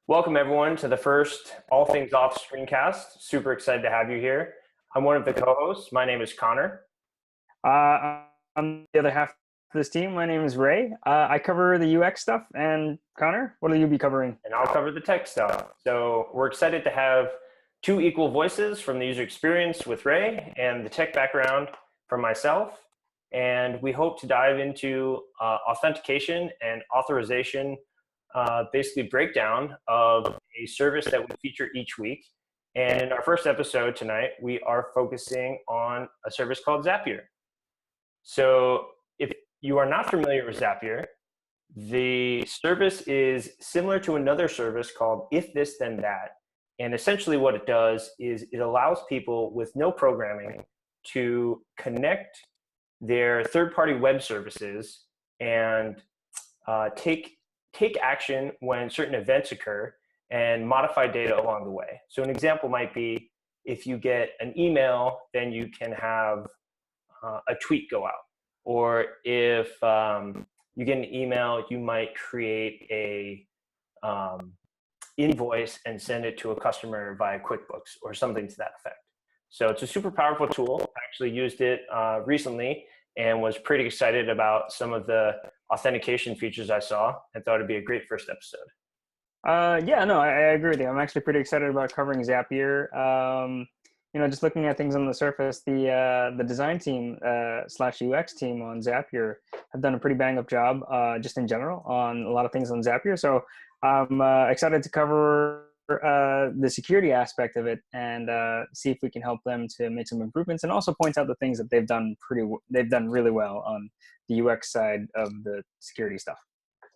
Welcome everyone to the first All Things Auth Screencast. Super excited to have you here. I'm one of the co-hosts. My name is Connor. I'm the other half of this team. My name is Ray. I cover the UX stuff. And Connor, what will you be covering? And I'll cover the tech stuff. So we're excited to have two equal voices from the user experience with Ray and the tech background from myself. And we hope to dive into authentication and authorization, basically breakdown of a service that we feature each week. And in our first episode tonight, we are focusing on a service called Zapier. So if you are not familiar with Zapier, the service is similar to another service called If This Then That. And essentially what it does is it allows people with no programming to connect their third-party web services and take action when certain events occur and modify data along the way. So an example might be if you get an email, then you can have a tweet go out. Or if you get an email, you might create a invoice and send it to a customer via QuickBooks or something to that effect. So it's a super powerful tool. I actually used it recently and was pretty excited about some of the authentication features I saw and thought it'd be a great first episode. Yeah, no, I agree with you. I'm actually pretty excited about covering Zapier. Just looking at things on the surface, the design team slash UX team on Zapier have done a pretty bang up job just in general on a lot of things on Zapier. So I'm excited to cover the security aspect of it and see if we can help them to make some improvements, and also point out the things that they've done really well on the UX side of the security stuff.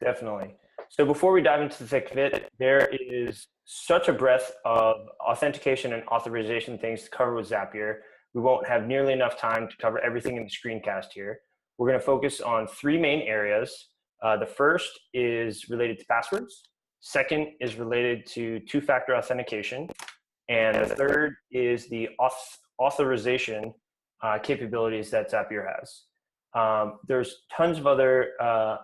Definitely. So before we dive into the thick of it, there is such a breadth of authentication and authorization things to cover with Zapier. We won't have nearly enough time to cover everything in the screencast here. We're going to focus on three main areas. The first is related to passwords. Second is related to two-factor authentication. And the third is the authorization capabilities that Zapier has. There's tons of other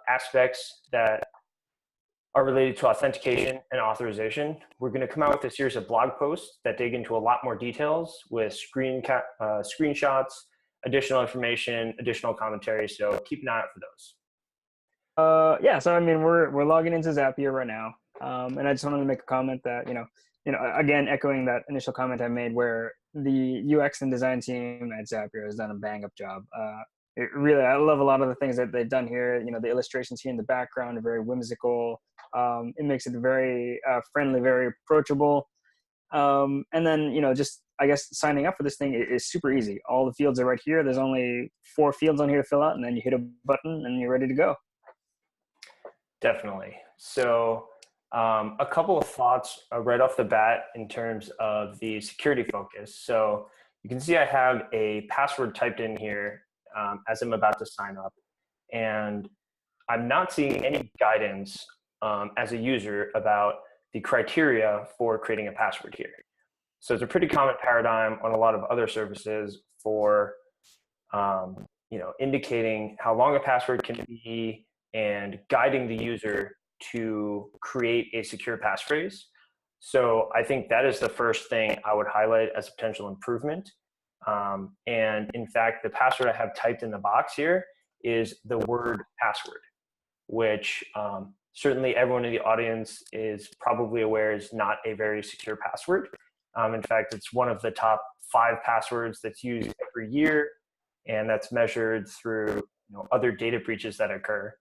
aspects that are related to authentication and authorization. We're going to come out with a series of blog posts that dig into a lot more details with screenshots, additional information, additional commentary. So keep an eye out for those. Yeah, so I mean, we're logging into Zapier right now, and I just wanted to make a comment that again, echoing that initial comment I made, where the UX and design team at Zapier has done a bang up job. I love a lot of the things that they've done here. The illustrations here in the background are very whimsical. It makes it very friendly, very approachable. And then, just, I guess, signing up for this thing is super easy. All the fields are right here. There's only 4 fields on here to fill out, and then you hit a button and you're ready to go. Definitely. So a couple of thoughts right off the bat in terms of the security focus. So you can see I have a password typed in here as I'm about to sign up, and I'm not seeing any guidance as a user about the criteria for creating a password here. So it's a pretty common paradigm on a lot of other services for indicating how long a password can be and guiding the user to create a secure passphrase. So I think that is the first thing I would highlight as a potential improvement. And in fact, the password I have typed in the box here is the word password, which certainly everyone in the audience is probably aware is not a very secure password. In fact, it's one of the top 5 passwords that's used every year, and that's measured through other data breaches that occur.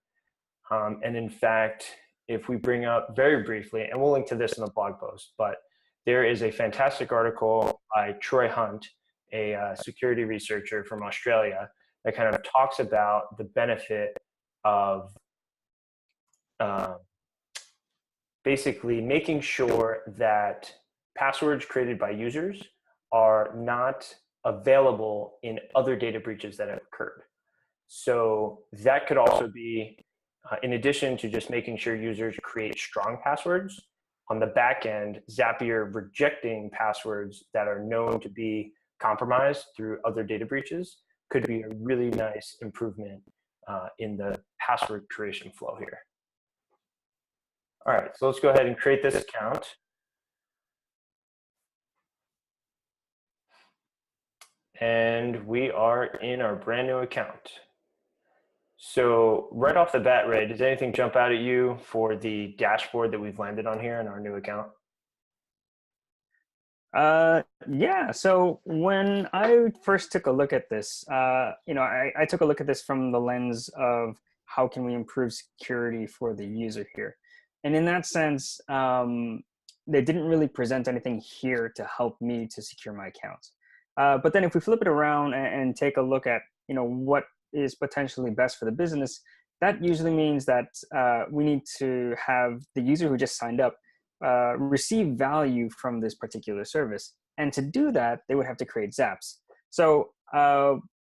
And in fact, if we bring up very briefly, and we'll link to this in the blog post, but there is a fantastic article by Troy Hunt, a security researcher from Australia, that kind of talks about the benefit of basically making sure that passwords created by users are not available in other data breaches that have occurred. So that could also be, in addition to just making sure users create strong passwords, on the back end, Zapier rejecting passwords that are known to be compromised through other data breaches could be a really nice improvement in the password creation flow here. All right, so let's go ahead and create this account. And we are in our brand new account. So right off the bat, Ray, does anything jump out at you for the dashboard that we've landed on here in our new account? Yeah. So when I first took a look at this, I took a look at this from the lens of how can we improve security for the user here. And in that sense, they didn't really present anything here to help me to secure my account. But then if we flip it around and take a look at, what is potentially best for the business, that usually means that we need to have the user who just signed up receive value from this particular service. And to do that, they would have to create zaps. So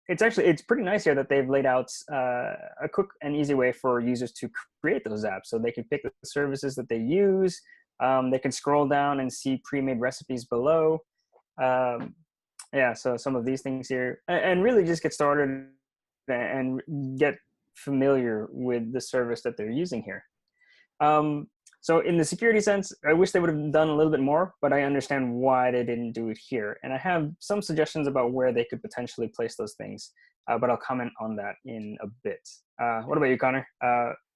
it's pretty nice here that they've laid out a quick and easy way for users to create those zaps. So they can pick the services that they use. They can scroll down and see pre-made recipes below. Yeah, so some of these things here, and really just get started and get familiar with the service that they're using here. So in the security sense, I wish they would have done a little bit more, but I understand why they didn't do it here. And I have some suggestions about where they could potentially place those things, but I'll comment on that in a bit. What about you, Connor?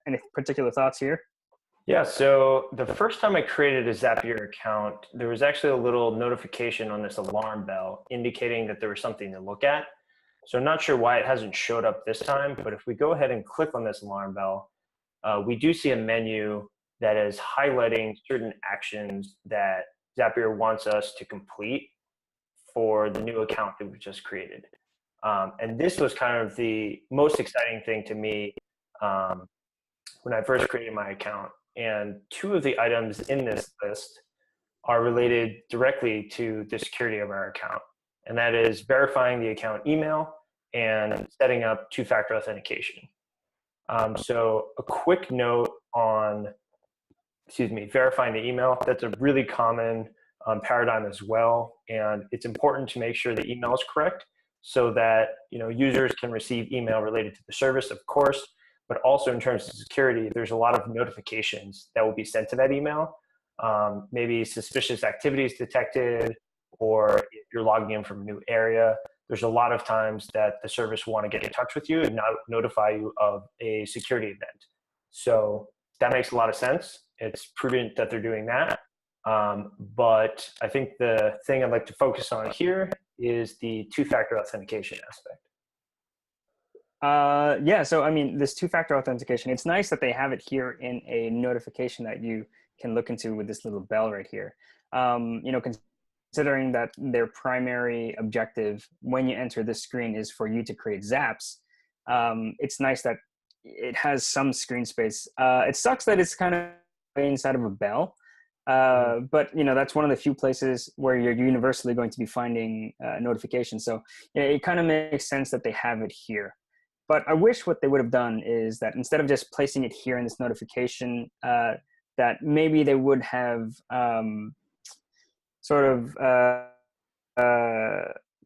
Any particular thoughts here? Yeah, so the first time I created a Zapier account, there was actually a little notification on this alarm bell indicating that there was something to look at. So I'm not sure why it hasn't showed up this time, but if we go ahead and click on this alarm bell, we do see a menu that is highlighting certain actions that Zapier wants us to complete for the new account that we just created. And this was kind of the most exciting thing to me when I first created my account. And two of the items in this list are related directly to the security of our account. And that is verifying the account email and setting up two-factor authentication. So a quick note on verifying the email. That's a really common paradigm as well. And it's important to make sure the email is correct so that users can receive email related to the service, of course, but also in terms of security, there's a lot of notifications that will be sent to that email. Maybe suspicious activities detected, or if you're logging in from a new area. There's a lot of times that the service will want to get in touch with you and notify you of a security event. So that makes a lot of sense. It's prudent that they're doing that. But I think the thing I'd like to focus on here is the two-factor authentication aspect. Yeah, so I mean, this two-factor authentication, it's nice that they have it here in a notification that you can look into with this little bell right here. Considering that their primary objective when you enter this screen is for you to create zaps, it's nice that it has some screen space. It sucks that it's kind of inside of a bell, but that's one of the few places where you're universally going to be finding notifications. So it kind of makes sense that they have it here. But I wish what they would have done is that instead of just placing it here in this notification, that maybe they would have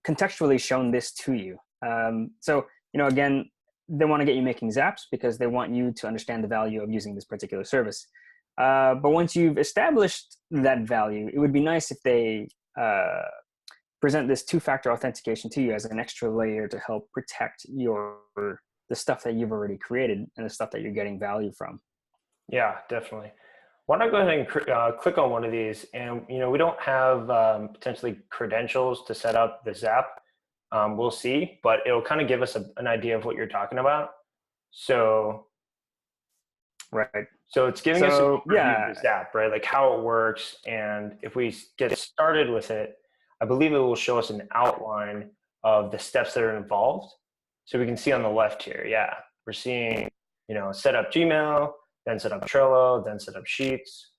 contextually shown this to you. So again, they want to get you making zaps because they want you to understand the value of using this particular service. But once you've established that value, it would be nice if they present this two-factor authentication to you as an extra layer to help protect the stuff that you've already created and the stuff that you're getting value from. Yeah, definitely. Why don't I go ahead and click on one of these? And we don't have potentially credentials to set up the Zap. We'll see, but it'll kind of give us an idea of what you're talking about. So, right. So it's giving us an overview of the Zap, right? Like how it works, and if we get started with it, I believe it will show us an outline of the steps that are involved. So we can see on the left here, yeah, we're seeing, set up Gmail, then set up Trello, then set up Sheets.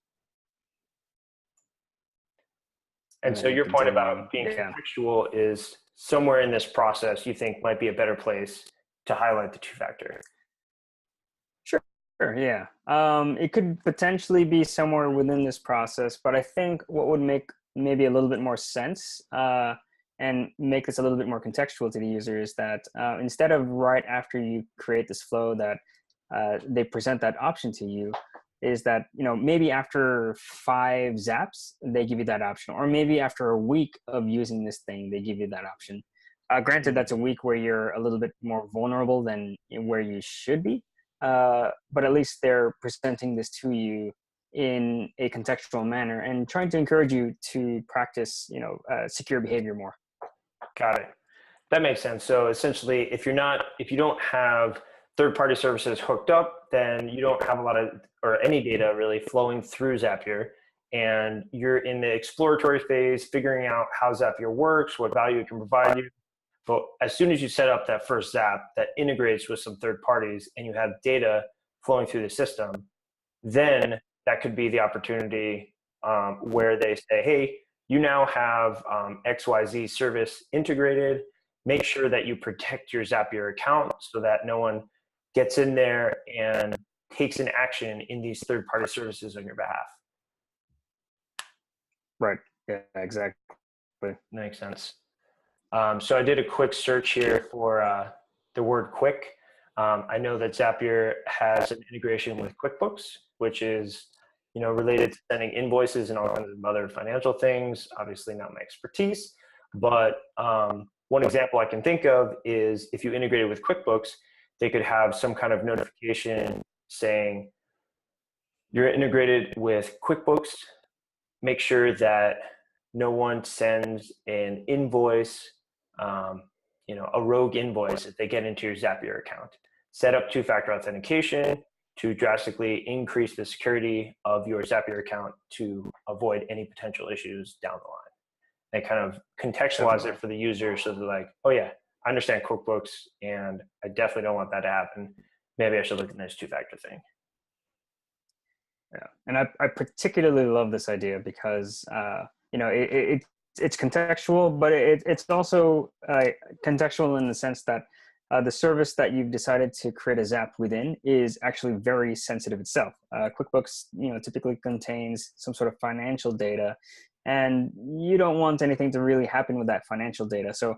And so your point about being contextual is somewhere in this process you think might be a better place to highlight the two-factor. Sure, yeah. It could potentially be somewhere within this process, but I think what would make maybe a little bit more sense and make this a little bit more contextual to the user is that instead of right after you create this flow that they present that option to you, is that, maybe after 5 zaps, they give you that option, or maybe after a week of using this thing, they give you that option. Granted, that's a week where you're a little bit more vulnerable than where you should be, but at least they're presenting this to you in a contextual manner and trying to encourage you to practice, secure behavior more. Got it. That makes sense. So essentially, if you don't have third-party services hooked up, then you don't have a lot of, or any data really flowing through Zapier, and you're in the exploratory phase, figuring out how Zapier works, what value it can provide you. But as soon as you set up that first Zap that integrates with some third parties and you have data flowing through the system, then that could be the opportunity where they say, hey, you now have XYZ service integrated. Make sure that you protect your Zapier account so that no one gets in there and takes an action in these third-party services on your behalf. Right. Yeah, exactly. Makes sense. So I did a quick search here for the word quick. I know that Zapier has an integration with QuickBooks, which is related to sending invoices and all kinds of other financial things. Obviously not my expertise, but one example I can think of is if you integrated with QuickBooks, they could have some kind of notification saying, you're integrated with QuickBooks. Make sure that no one sends an invoice, a rogue invoice if they get into your Zapier account. Set up two-factor authentication to drastically increase the security of your Zapier account to avoid any potential issues down the line. They kind of contextualize it for the user so they're like, oh yeah, I understand QuickBooks and I definitely don't want that to happen. Maybe I should look at this two-factor thing. Yeah, and I particularly love this idea because it's contextual, but it's also contextual in the sense that the service that you've decided to create a Zap within is actually very sensitive itself. QuickBooks, typically contains some sort of financial data, and you don't want anything to really happen with that financial data. So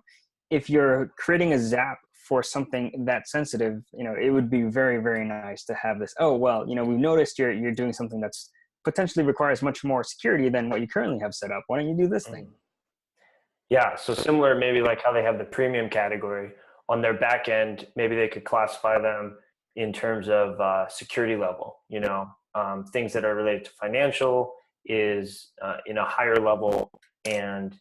if you're creating a Zap for something that sensitive, it would be very, very nice to have this. Oh, well, we've noticed you're doing something that's potentially requires much more security than what you currently have set up. Why don't you do this thing? Yeah, so similar, maybe like how they have the premium category on their back end, maybe they could classify them in terms of security level, things that are related to financial is in a higher level, and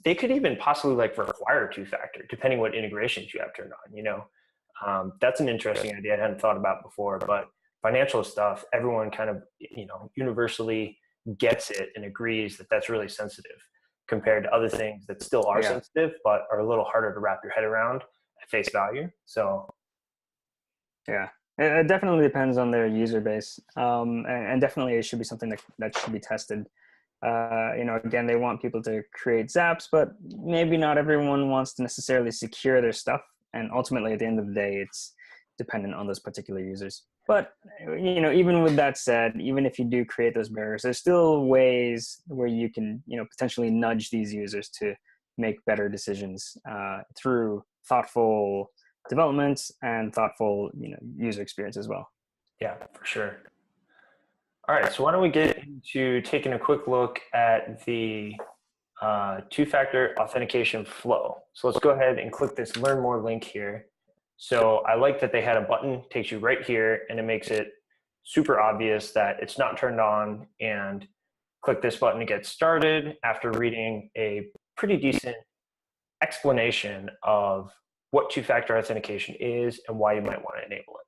they could even possibly require two-factor depending what integrations you have turned on, that's an interesting idea I hadn't thought about before. But financial stuff, everyone kind of universally gets it and agrees that that's really sensitive compared to other things that still are sensitive but are a little harder to wrap your head around at face value. So yeah, it definitely depends on their user base, and definitely it should be something that should be tested. Again, they want people to create Zaps, but maybe not everyone wants to necessarily secure their stuff. And ultimately, at the end of the day, it's dependent on those particular users. But, even with that said, even if you do create those barriers, there's still ways where you can, potentially nudge these users to make better decisions through thoughtful development and thoughtful, user experience as well. Yeah, for sure. All right, so why don't we get into taking a quick look at the two-factor authentication flow. So let's go ahead and click this Learn More link here. So I like that they had a button, takes you right here, and it makes it super obvious that it's not turned on, and click this button to get started after reading a pretty decent explanation of what two-factor authentication is and why you might want to enable it.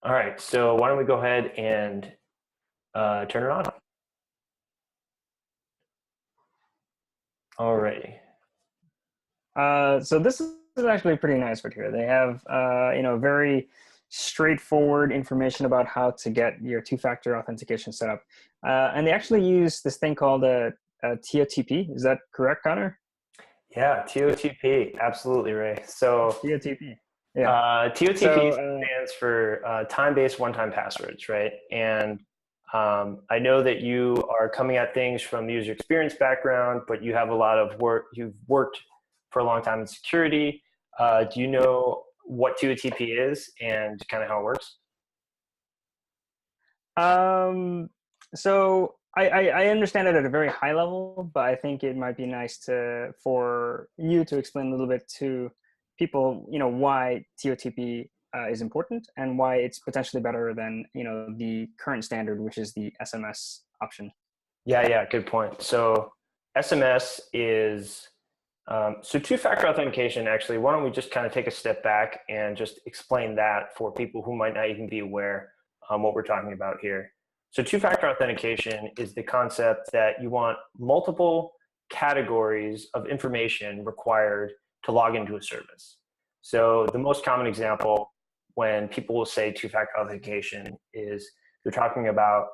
All right, so why don't we go ahead and turn it on. Alrighty. So this is actually pretty nice right here. They have, very straightforward information about how to get your two-factor authentication set up. And they actually use this thing called a TOTP. Is that correct, Connor? Yeah, TOTP, absolutely, Ray. So TOTP. Yeah. TOTP stands for time-based one-time passwords, right? And I know that you are coming at things from the user experience background, but you have a lot of work. You've worked for a long time in security. Do you know what TOTP is and kind of how it works? So I understand it at a very high level, but I think it might be nice for you to explain a little bit to people, why TOTP is important and why it's potentially better than, the current standard, which is the SMS option. Yeah, good point. So SMS is, so two-factor authentication, actually, why don't we just kind of take a step back and just explain that for people who might not even be aware what we're talking about here. So two-factor authentication is the concept that you want multiple categories of information required to log into a service. So the most common example when people will say two-factor authentication is they're talking about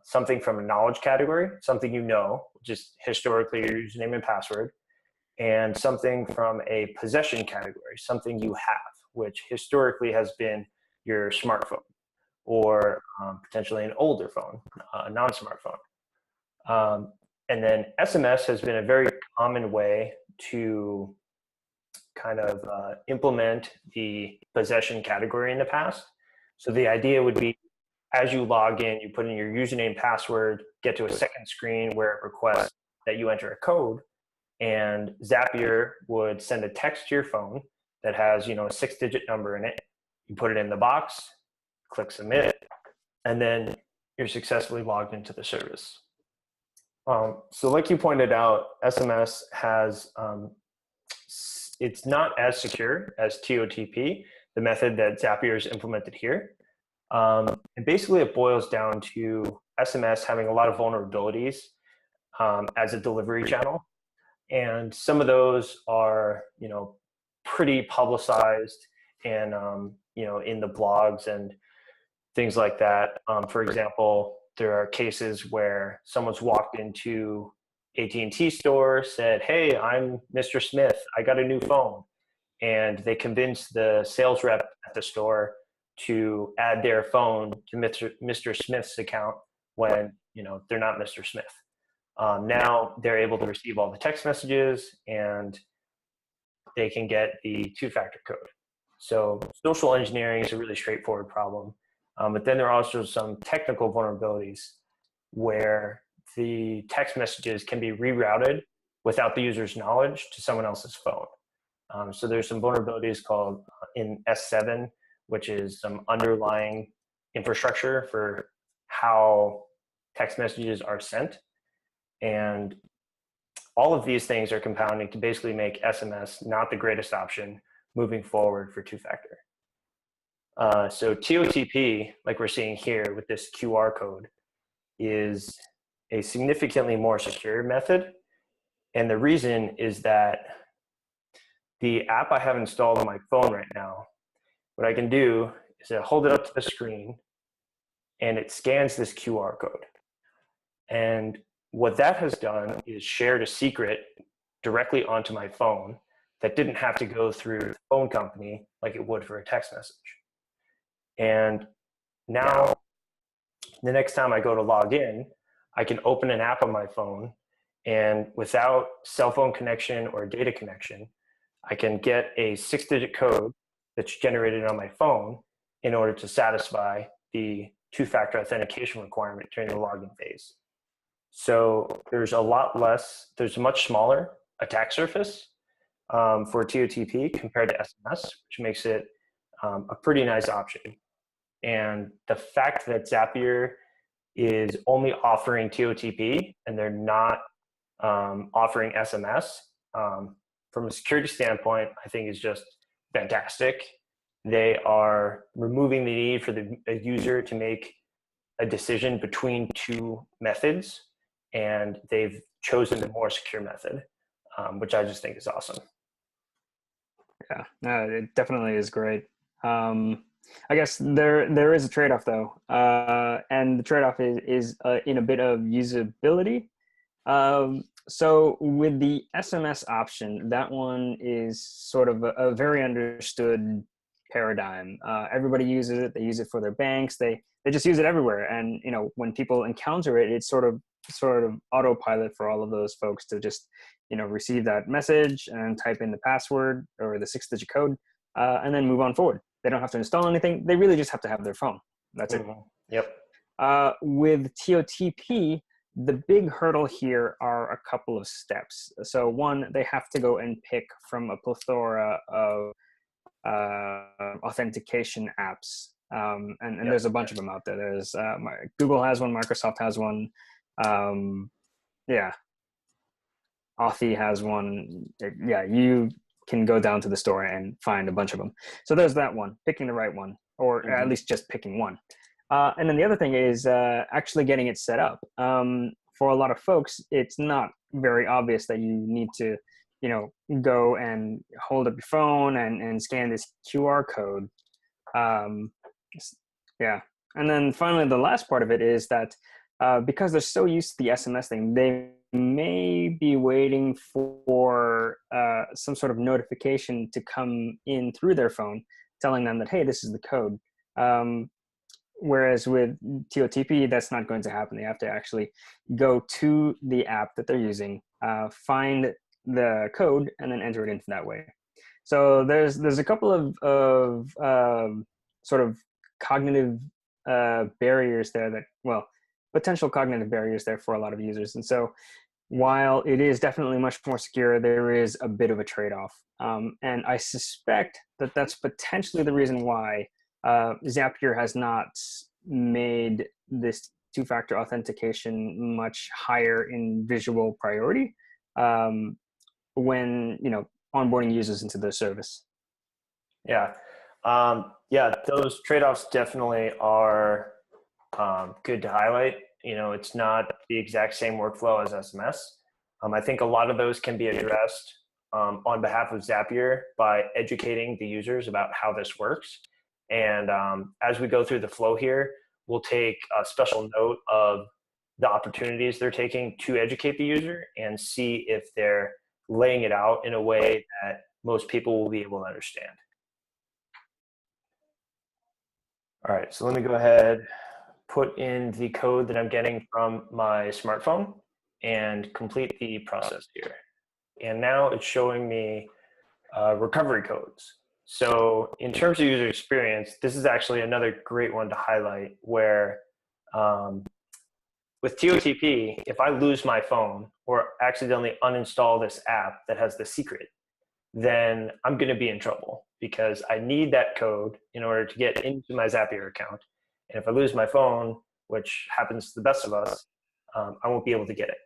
something from a knowledge category, something which is historically your username and password, and something from a possession category, something you have, which historically has been your smartphone or potentially an older phone, a non-smartphone. And then SMS has been a very common way to kind of implement the possession category in the past. So the idea would be, as you log in, you put in your username, password, get to a second screen where it requests that you enter a code, and Zapier would send a text to your phone that has, a 6-digit number in it. You put it in the box, click submit, and then you're successfully logged into the service. So like you pointed out, SMS has, it's not as secure as TOTP, the method that Zapier has implemented here. And basically it boils down to SMS having a lot of vulnerabilities as a delivery channel. And some of those are, pretty publicized and, in the blogs and things like that. For example, there are cases where someone's walked into AT&T store, said, "Hey, I'm Mr. Smith. I got a new phone." And they convinced the sales rep at the store to add their phone to Mr. Smith's account when, they're not Mr. Smith. Now they're able to receive all the text messages and they can get the two-factor code. So social engineering is a really straightforward problem. But then there are also some technical vulnerabilities where the text messages can be rerouted without the user's knowledge to someone else's phone. So there's some vulnerabilities called in S7, which is some underlying infrastructure for how text messages are sent. And all of these things are compounding to basically make SMS not the greatest option moving forward for two-factor. So TOTP, like we're seeing here with this QR code, is a significantly more secure method. And the reason is that the app I have installed on my phone right now, what I can do is I hold it up to the screen and it scans this QR code. And what that has done is shared a secret directly onto my phone that didn't have to go through the phone company like it would for a text message. And now, the next time I go to log in, I can open an app on my phone, and without cell phone connection or data connection, I can get a 6-digit code that's generated on my phone in order to satisfy the two-factor authentication requirement during the login phase. So there's a much smaller attack surface for TOTP compared to SMS, which makes it a pretty nice option. And the fact that Zapier is only offering TOTP and they're not offering SMS, from a security standpoint, I think is just fantastic. They are removing the need for the user to make a decision between two methods, and they've chosen the more secure method, which I just think is awesome. Yeah, no, it definitely is great. I guess there is a trade-off though, and the trade-off is in a bit of usability. So with the SMS option, that one is sort of a very understood paradigm. Everybody uses it. They use it for their banks. They just use it everywhere. And when people encounter it, it's sort of autopilot for all of those folks to just receive that message and type in the password or the 6-digit code, and then move on forward. They don't have to install anything. They really just have to have their phone. That's it. Yep. With TOTP, the big hurdle here are a couple of steps. So one, they have to go and pick from a plethora of authentication apps. And there's a bunch of them out there. There's Google has one, Microsoft has one. Yeah, Authy has one. Yeah, you can go down to the store and find a bunch of them. So there's that one, picking the right one, or at least just picking one. And then the other thing is actually getting it set up. For a lot of folks, it's not very obvious that you need to, go and hold up your phone and scan this QR code. Yeah. And then finally, the last part of it is that because they're so used to the SMS thing, they may be waiting for some sort of notification to come in through their phone telling them that, hey, this is the code. Whereas with TOTP, that's not going to happen. They have to actually go to the app that they're using, find the code, and then enter it into that way. So there's a couple of sort of cognitive barriers there that, well, potential cognitive barriers there for a lot of users. And so while it is definitely much more secure, there is a bit of a trade-off. And I suspect that that's potentially the reason why Zapier has not made this two-factor authentication much higher in visual priority when onboarding users into their service. Yeah, those trade-offs definitely are good to highlight. It's not the exact same workflow as SMS. I think a lot of those can be addressed on behalf of Zapier by educating the users about how this works. And as we go through the flow here, we'll take a special note of the opportunities they're taking to educate the user and see if they're laying it out in a way that most people will be able to understand. All right, so let me go ahead, put in the code that I'm getting from my smartphone and complete the process here. And now it's showing me recovery codes. So in terms of user experience, this is actually another great one to highlight where with TOTP, if I lose my phone or accidentally uninstall this app that has the secret, then I'm going to be in trouble because I need that code in order to get into my Zapier account. And if I lose my phone, which happens to the best of us, I won't be able to get it.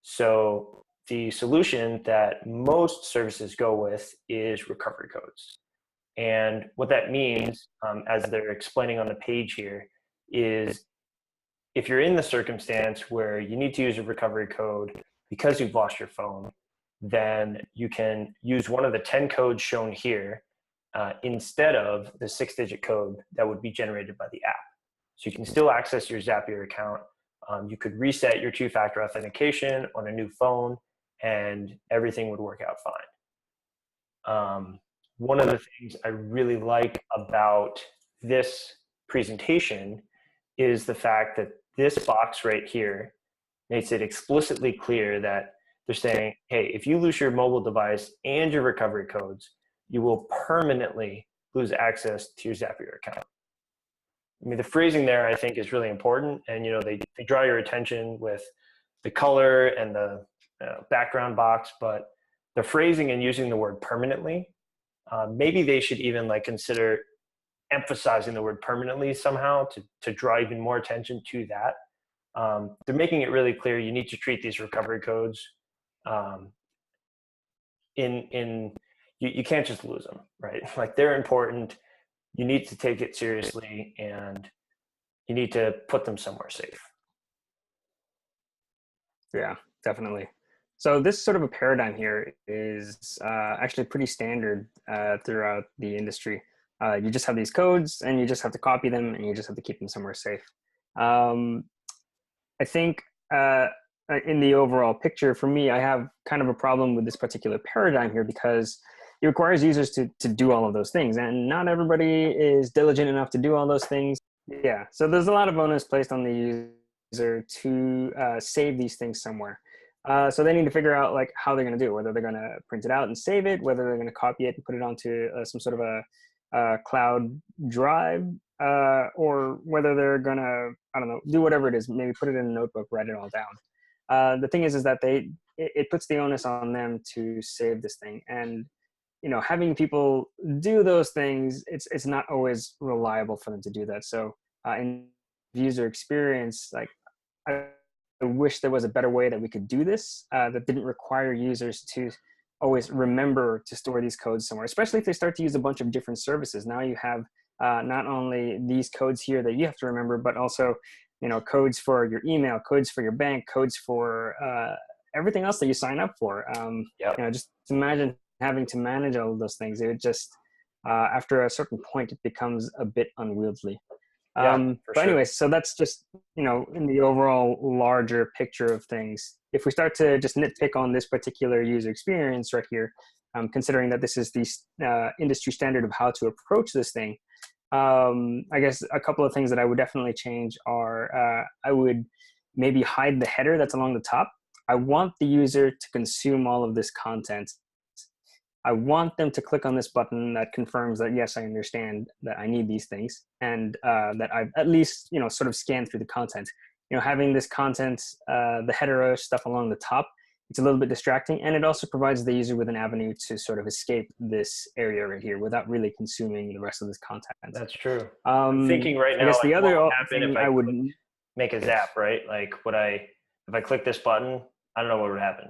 So the solution that most services go with is recovery codes. And what that means, as they're explaining on the page here, is if you're in the circumstance where you need to use a recovery code because you've lost your phone, then you can use one of the 10 codes shown here instead of the 6-digit code that would be generated by the app. So you can still access your Zapier account. You could reset your two-factor authentication on a new phone and everything would work out fine. One of the things I really like about this presentation is the fact that this box right here makes it explicitly clear that they're saying, hey, if you lose your mobile device and your recovery codes, you will permanently lose access to your Zapier account. I mean, the phrasing there, I think, is really important. And, they draw your attention with the color and the background box, but the phrasing and using the word permanently, maybe they should even consider emphasizing the word permanently somehow to draw even more attention to that. They're making it really clear you need to treat these recovery codes you can't just lose them, right? They're important. You need to take it seriously and you need to put them somewhere safe. Yeah, definitely. So this sort of a paradigm here is actually pretty standard throughout the industry. You just have these codes and you just have to copy them and you just have to keep them somewhere safe. I think in the overall picture, for me, I have kind of a problem with this particular paradigm here because it requires users to do all of those things. And not everybody is diligent enough to do all those things. Yeah, so there's a lot of onus placed on the user to save these things somewhere. So they need to figure out how they're going to do it, whether they're going to print it out and save it, whether they're going to copy it and put it onto some sort of a cloud drive, or whether they're gonna, I don't know, do whatever it is, maybe put it in a notebook, write it all down. The thing is that it puts the onus on them to save this thing. And, having people do those things, it's not always reliable for them to do that. So in user experience, like, I wish there was a better way that we could do this that didn't require users to always remember to store these codes somewhere, especially if they start to use a bunch of different services. Now you have not only these codes here that you have to remember, but also, codes for your email, codes for your bank, codes for everything else that you sign up for. Yep. Just imagine having to manage all of those things. It would just, after a certain point, it becomes a bit unwieldy. But anyways, so that's just, in the overall larger picture of things. If we start to just nitpick on this particular user experience right here, considering that this is the industry standard of how to approach this thing, I guess a couple of things that I would definitely change are, I would maybe hide the header that's along the top. I want the user to consume all of this content. I want them to click on this button that confirms that, yes, I understand that I need these things, and that I've at least, sort of scanned through the content. Having this content, the header stuff along the top, it's a little bit distracting, and it also provides the user with an avenue to sort of escape this area right here without really consuming the rest of this content. That's true. I'm thinking right now, I guess the other what would happen thing if I would make a zap, right? Like, if I click this button, I don't know what would happen.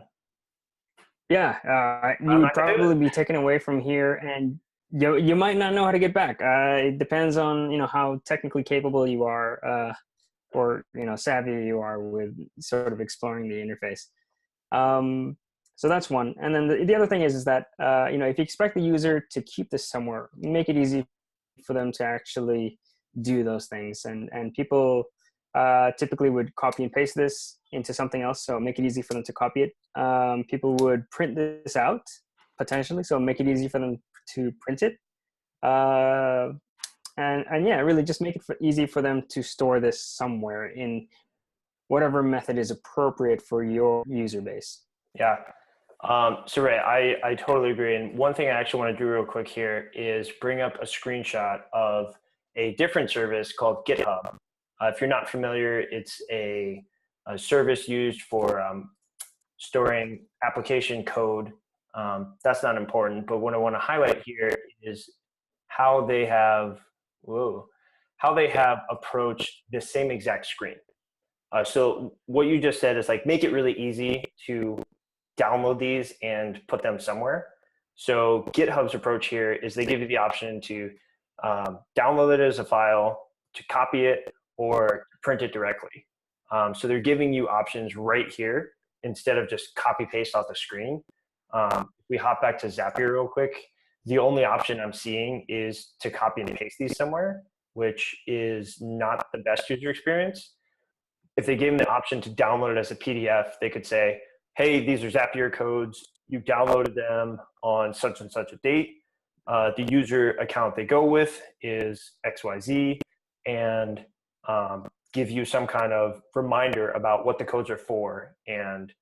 Yeah, you would probably be taken away from here, and you might not know how to get back. It depends on how technically capable you are, or savvy you are with sort of exploring the interface. So that's one. And then the other thing is that if you expect the user to keep this somewhere, make it easy for them to actually do those things. And people typically would copy and paste this into something else, so make it easy for them to copy it. People would print this out, potentially, so make it easy for them to print it. And yeah, really just make it easy for them to store this somewhere in whatever method is appropriate for your user base. Yeah. So Ray, I totally agree. And one thing I actually want to do real quick here is bring up a screenshot of a different service called Github. If you're not familiar, it's a service used for storing application code. That's not important, but what I want to highlight here is how they have approached the same exact screen. So what you just said is like, make it really easy to download these and put them somewhere. So GitHub's approach here is they give you the option to download it as a file, to copy it, or print it directly. So they're giving you options right here instead of just copy paste off the screen. If we hop back to Zapier real quick, the only option I'm seeing is to copy and paste these somewhere, which is not the best user experience. If they gave them the option to download it as a PDF, they could say, hey, these are Zapier codes. You downloaded them on such and such a date. The user account they go with is XYZ, and give you some kind of reminder about what the codes are for. And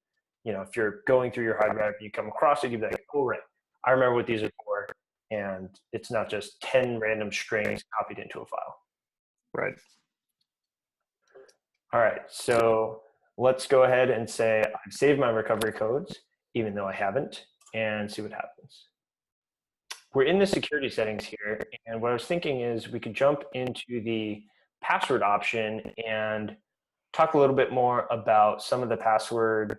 if you're going through your hard drive, you come across it, you'd be like, oh, right, I remember what these are for. And it's not just 10 random strings copied into a file. Right. All right, so let's go ahead and say I've saved my recovery codes, even though I haven't, and see what happens. We're in the security settings here, and what I was thinking is we could jump into the password option and talk a little bit more about some of the password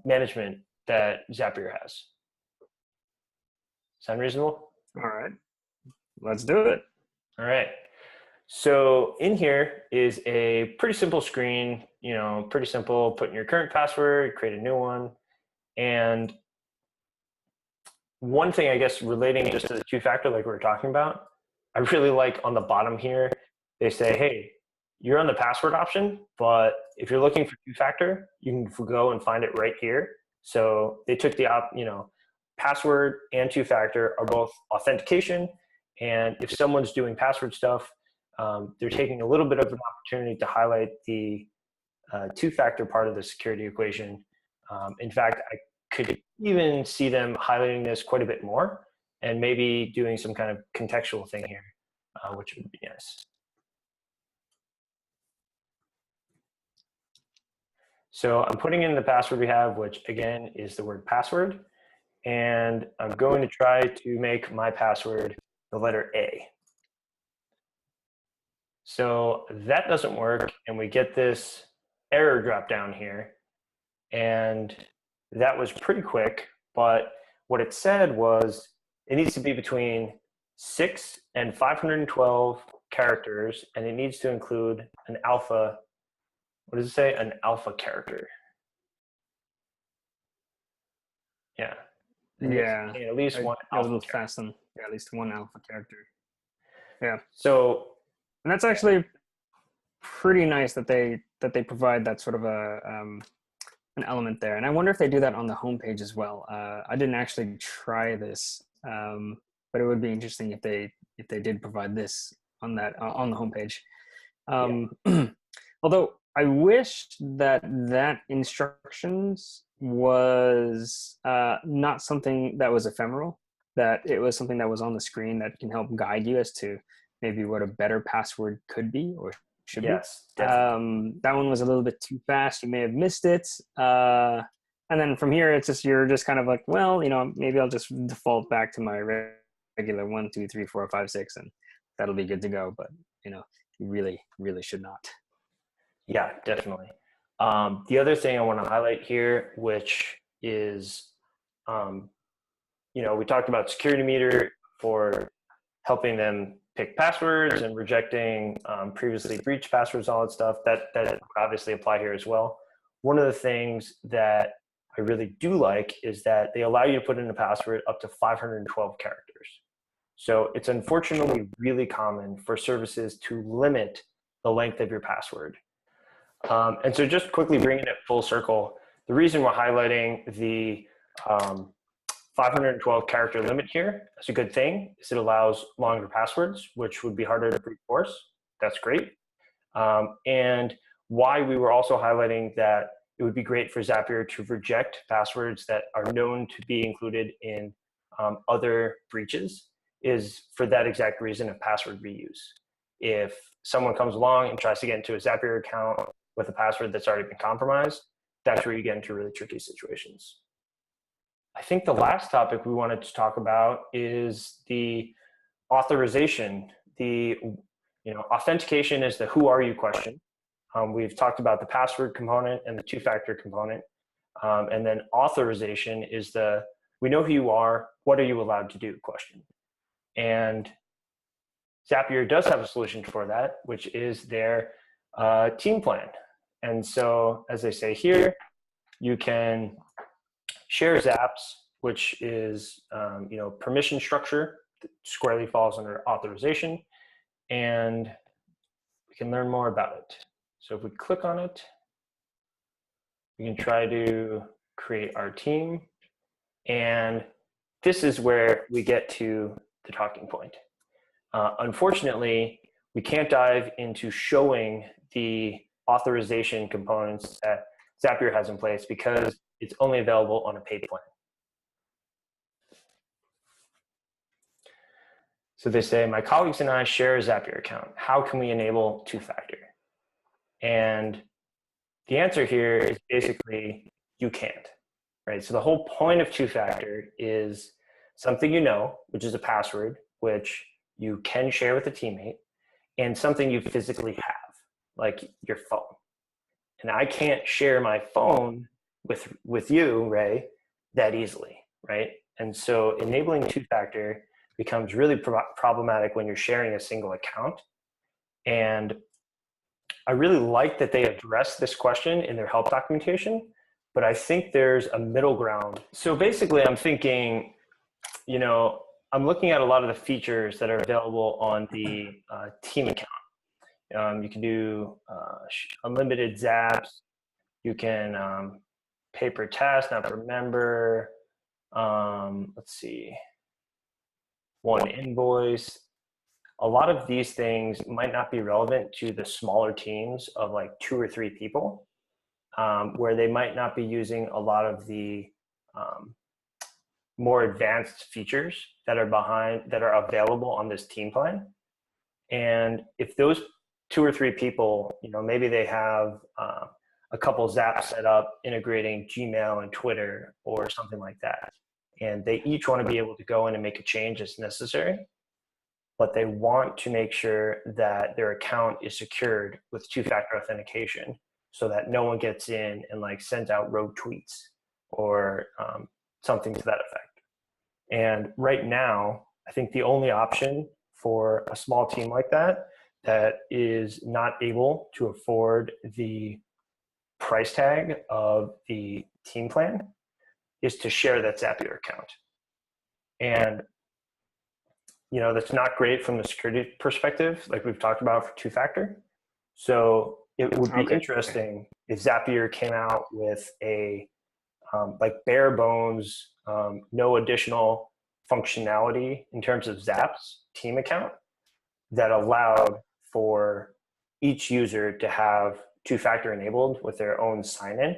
management that Zapier has. Sound reasonable? All right, let's do it. All right. So in here is a pretty simple screen, pretty simple, put in your current password, create a new one. And one thing, I guess, relating just to the two-factor like we were talking about, I really like on the bottom here, they say, hey, you're on the password option, but if you're looking for two-factor, you can go and find it right here. So they took the password and two-factor are both authentication. And if someone's doing password stuff, they're taking a little bit of an opportunity to highlight the two-factor part of the security equation. In fact, I could even see them highlighting this quite a bit more and maybe doing some kind of contextual thing here, which would be nice. So I'm putting in the password we have, which again is the word password. And I'm going to try to make my password the letter A. So that doesn't work, and we get this error drop down here. And that was pretty quick, but what it said was it needs to be between 6 and 512 characters, and it needs to include an alpha. What does it say? An alpha character. Yeah. Yeah. At least one alpha. A little fast on, yeah, at least one alpha character. Yeah. So, and that's actually pretty nice that they provide that sort of an element there. And I wonder if they do that on the homepage as well. I didn't actually try this, but it would be interesting if they did provide this on that on the homepage. Although I wish that instructions was not something that was ephemeral, that it was something that was on the screen that can help guide you as to maybe what a better password could be or should be. Definitely. That one was a little bit too fast. You may have missed it. And then from here, it's just, you're just kind of like, well, maybe I'll just default back to my regular 1, 2, 3, 4, 5, 6, and that'll be good to go. But, you really, really should not. Yeah, definitely. The other thing I want to highlight here, which is, we talked about security meter for helping them pick passwords and rejecting previously breached passwords, all that stuff. That obviously apply here as well. One of the things that I really do like is that they allow you to put in a password up to 512 characters. So it's unfortunately really common for services to limit the length of your password. And so just quickly bringing it full circle, the reason we're highlighting the 512 character limit here is a good thing, is it allows longer passwords, which would be harder to brute force. That's great. And why we were also highlighting that it would be great for Zapier to reject passwords that are known to be included in other breaches is for that exact reason of password reuse. If someone comes along and tries to get into a Zapier account with a password that's already been compromised, that's where you get into really tricky situations. I think the last topic we wanted to talk about is the authorization. The authentication is the who are you question. We've talked about the password component and the two-factor component. And then authorization is the we know who you are, what are you allowed to do question. And Zapier does have a solution for that, which is their team plan. And so, as they say here, you can share Zaps, which is permission structure that squarely falls under authorization, and we can learn more about it. So if we click on it, we can try to create our team, and this is where we get to the talking point. Unfortunately, we can't dive into showing the authorization components that Zapier has in place because it's only available on a paid plan. So they say, my colleagues and I share a Zapier account. How can we enable two-factor? And the answer here is basically you can't, right? So the whole point of two-factor is something which is a password, which you can share with a teammate, and something you physically have, like your phone. And I can't share my phone with you, Ray, that easily, right? And so enabling two-factor becomes really problematic when you're sharing a single account. And I really like that they address this question in their help documentation, but I think there's a middle ground. So basically I'm thinking, I'm looking at a lot of the features that are available on the team account. You can do unlimited zaps. You can pay per task, not per member. Let's see, one invoice. A lot of these things might not be relevant to the smaller teams of like 2 or 3 people, where they might not be using a lot of the more advanced features. that are available on this team plan. And if those 2 or 3 people, maybe they have a couple Zaps set up integrating Gmail and Twitter or something like that, and they each want to be able to go in and make a change as necessary, but they want to make sure that their account is secured with 2-factor authentication so that no one gets in and like sends out rogue tweets or something to that effect. And right now, I think the only option for a small team like that is not able to afford the price tag of the team plan is to share that Zapier account. And that's not great from the security perspective, like we've talked about for 2-factor. So it would be interesting if Zapier came out with a like bare bones, no additional functionality in terms of Zap's team account that allowed for each user to have 2-factor enabled with their own sign-in,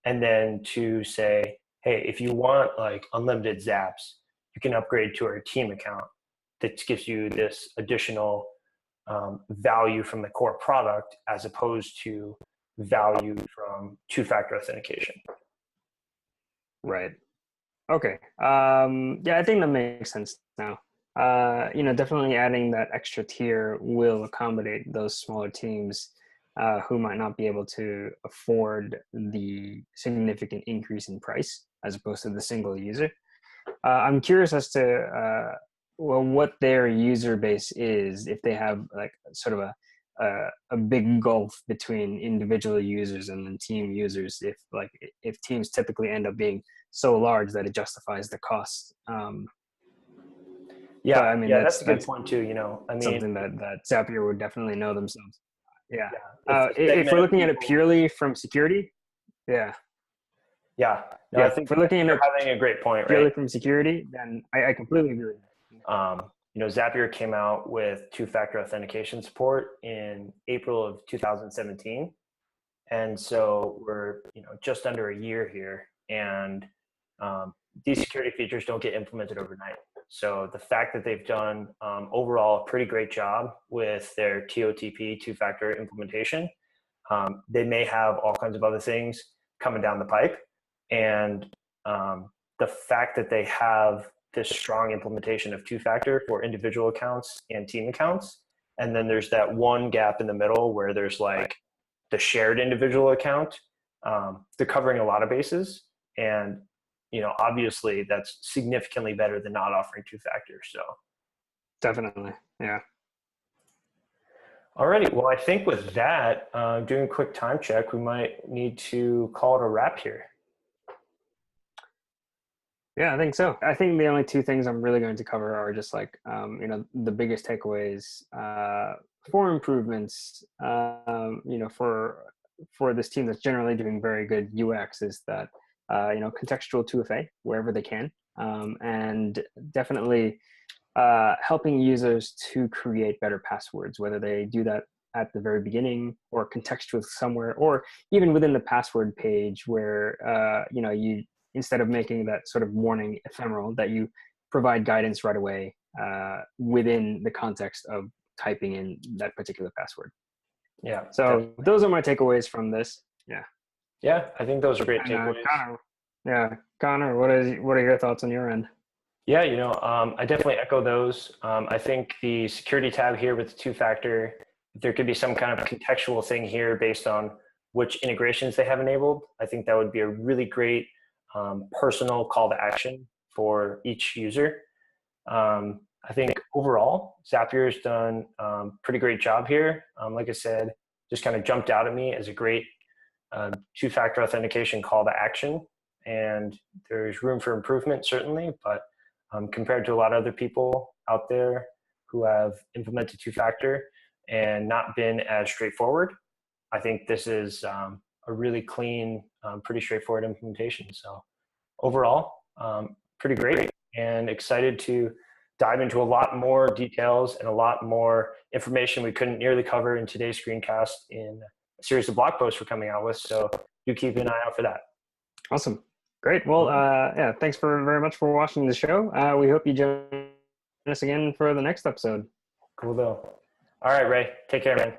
and then to say, hey, if you want like unlimited Zaps, you can upgrade to our team account that gives you this additional value from the core product as opposed to value from 2-factor authentication. Right. Okay. Yeah, I think that makes sense now. Definitely adding that extra tier will accommodate those smaller teams who might not be able to afford the significant increase in price as opposed to the single user. I'm curious as to what their user base is, if they have like sort of a big gulf between individual users and then team users, if teams typically end up being so large that it justifies the cost. Yeah, I mean, that's a good point too. Something that Zapier would definitely know themselves. Yeah. If we're looking at it purely from security, yeah. No, yeah, I think if we're looking at it having a great point, purely right? from security, then I completely agree. Zapier came out with 2-factor authentication support in April of 2017. And so we're, just under a year here, and these security features don't get implemented overnight. So the fact that they've done overall a pretty great job with their TOTP 2-factor implementation, they may have all kinds of other things coming down the pipe. And the fact that they have this strong implementation of 2-factor for individual accounts and team accounts, and then there's that one gap in the middle where there's like the shared individual account, they're covering a lot of bases. And obviously that's significantly better than not offering 2-factor. So definitely, yeah. Alrighty, well, I think with that, doing a quick time check, we might need to call it a wrap here. Yeah, I think so. I think the only 2 things I'm really going to cover are just like, the biggest takeaways for improvements, for this team that's generally doing very good UX is that, contextual 2FA wherever they can, and definitely helping users to create better passwords, whether they do that at the very beginning or contextual somewhere, or even within the password page where, you, instead of making that sort of warning ephemeral, that you provide guidance right away within the context of typing in that particular password. Yeah. So definitely. Those are my takeaways from this. Yeah. Yeah, I think those are great takeaways. Connor, what are your thoughts on your end? Yeah, I definitely echo those. I think the security tab here with 2-factor, there could be some kind of contextual thing here based on which integrations they have enabled. I think that would be a really great personal call to action for each user. I think overall, Zapier has done a pretty great job here. Like I said, just kind of jumped out at me as a great 2-factor authentication call to action. And there's room for improvement, certainly, but compared to a lot of other people out there who have implemented 2-factor and not been as straightforward, I think this is a really clean, pretty straightforward implementation. So overall, pretty great, and excited to dive into a lot more details and a lot more information we couldn't nearly cover in today's screencast in a series of blog posts we're coming out with. So do keep an eye out for that. Awesome. Great. Well, yeah, thanks very much for watching the show. We hope you join us again for the next episode. Cool though. All right, Ray. Take care, man.